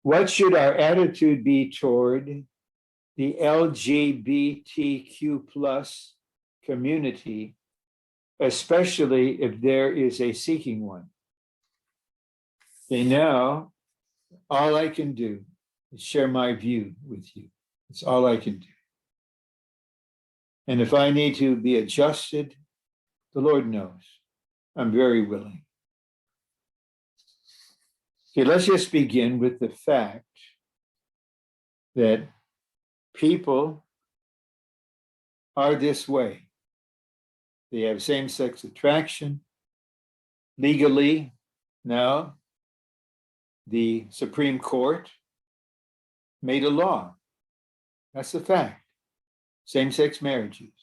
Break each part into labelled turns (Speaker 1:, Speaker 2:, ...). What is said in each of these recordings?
Speaker 1: What should our attitude be toward the LGBTQ plus community, especially if there is a seeking one? Okay, now all I can do is share my view with you. It's all I can do. And if I need to be adjusted, the Lord knows. I'm very willing. Okay, let's just begin with the fact that people are this way. They have same-sex attraction. Legally, now, the Supreme Court made a law. That's a fact. Same-sex marriages.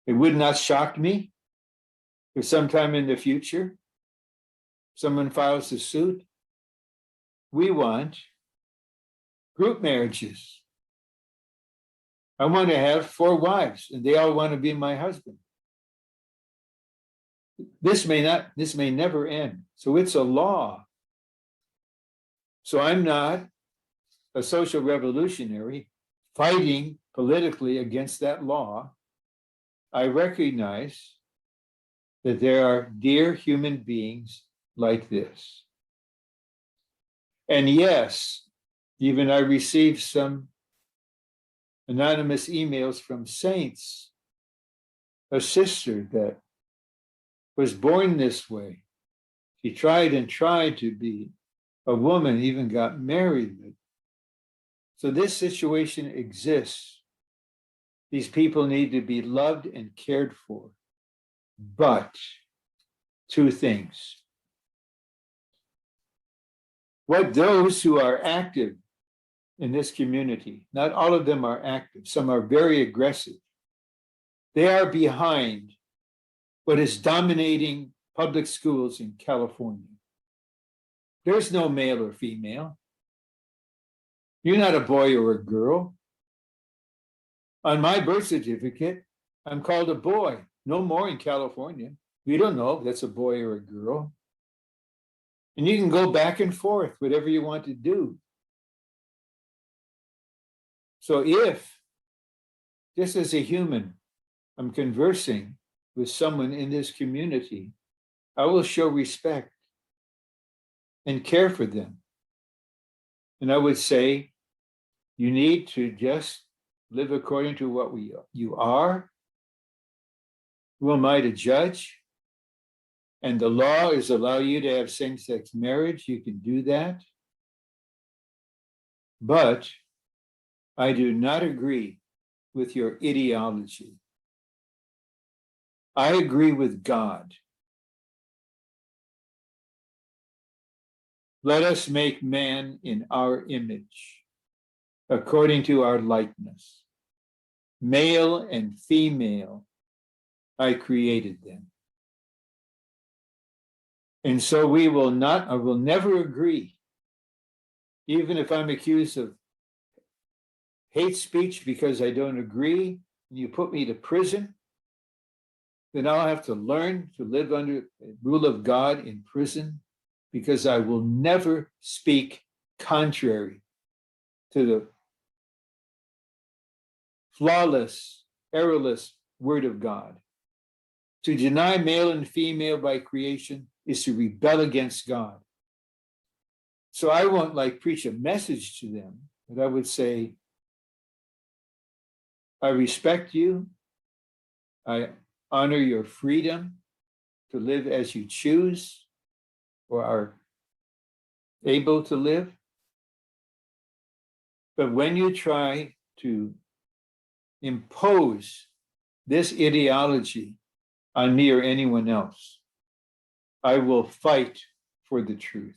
Speaker 1: It would not shock me if sometime in the future someone files a suit. We want group marriages. I want to have 4 wives, and they all want to be my husband. This may never end. So it's a law. So I'm not a social revolutionary fighting politically against that law. I recognize that there are dear human beings like this. And yes, even I received some anonymous emails from saints, a sister that was born this way. She tried and tried to be a woman, even got married. So this situation exists. These people need to be loved and cared for. But 2 things. What those who are active in this community, not all of them are active, some are very aggressive. They are behind what is dominating public schools in California. There's no male or female. You're not a boy or a girl. On my birth certificate, I'm called a boy. No more in California. We don't know if that's a boy or a girl. And you can go back and forth, whatever you want to do. So if, just as a human, I'm conversing with someone in this community, I will show respect and care for them. And I would say, you need to just live according to what you are. Who am I to judge? And the law is allow you to have same-sex marriage. You can do that. But I do not agree with your ideology. I agree with God. Let us make man in our image, according to our likeness. Male and female, I created them. And so I will never agree, even if I'm accused of hate speech because I don't agree, and you put me to prison, then I'll have to learn to live under the rule of God in prison, because I will never speak contrary to the flawless, errorless word of God. To deny male and female by creation is to rebel against God. So I won't preach a message to them, but I would say, I respect you. I honor your freedom to live as you choose or are able to live. But when you try to impose this ideology on me or anyone else, I will fight for the truth.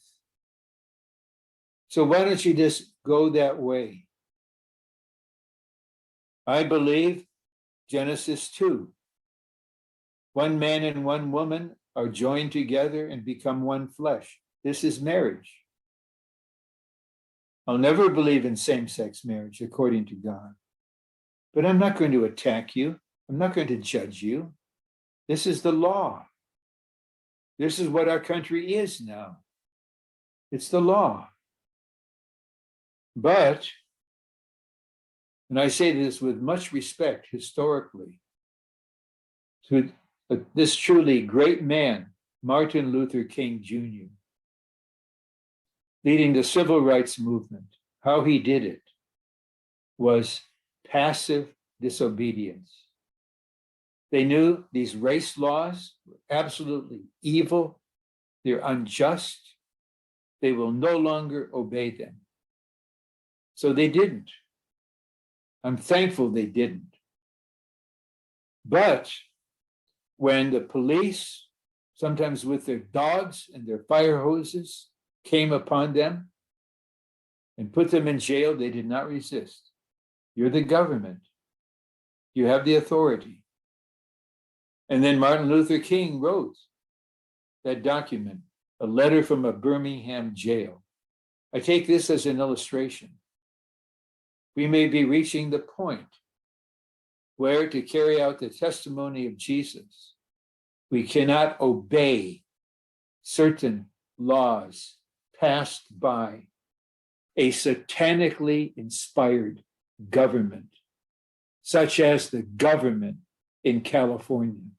Speaker 1: So why don't you just go that way? I believe Genesis 2. One man and one woman are joined together and become one flesh. This is marriage. I'll never believe in same-sex marriage according to God. But I'm not going to attack you. I'm not going to judge you. This is the law. This is what our country is now. It's the law. But, and I say this with much respect historically, to this truly great man, Martin Luther King Jr., leading the civil rights movement, how he did it was passive disobedience. They knew these race laws were absolutely evil, they're unjust, they will no longer obey them. So they didn't. I'm thankful they didn't. But when the police, sometimes with their dogs and their fire hoses, came upon them and put them in jail, they did not resist. You're the government. You have the authority. And then Martin Luther King wrote that document, a letter from a Birmingham jail. I take this as an illustration. We may be reaching the point where, to carry out the testimony of Jesus, we cannot obey certain laws passed by a satanically inspired government, such as the government in California.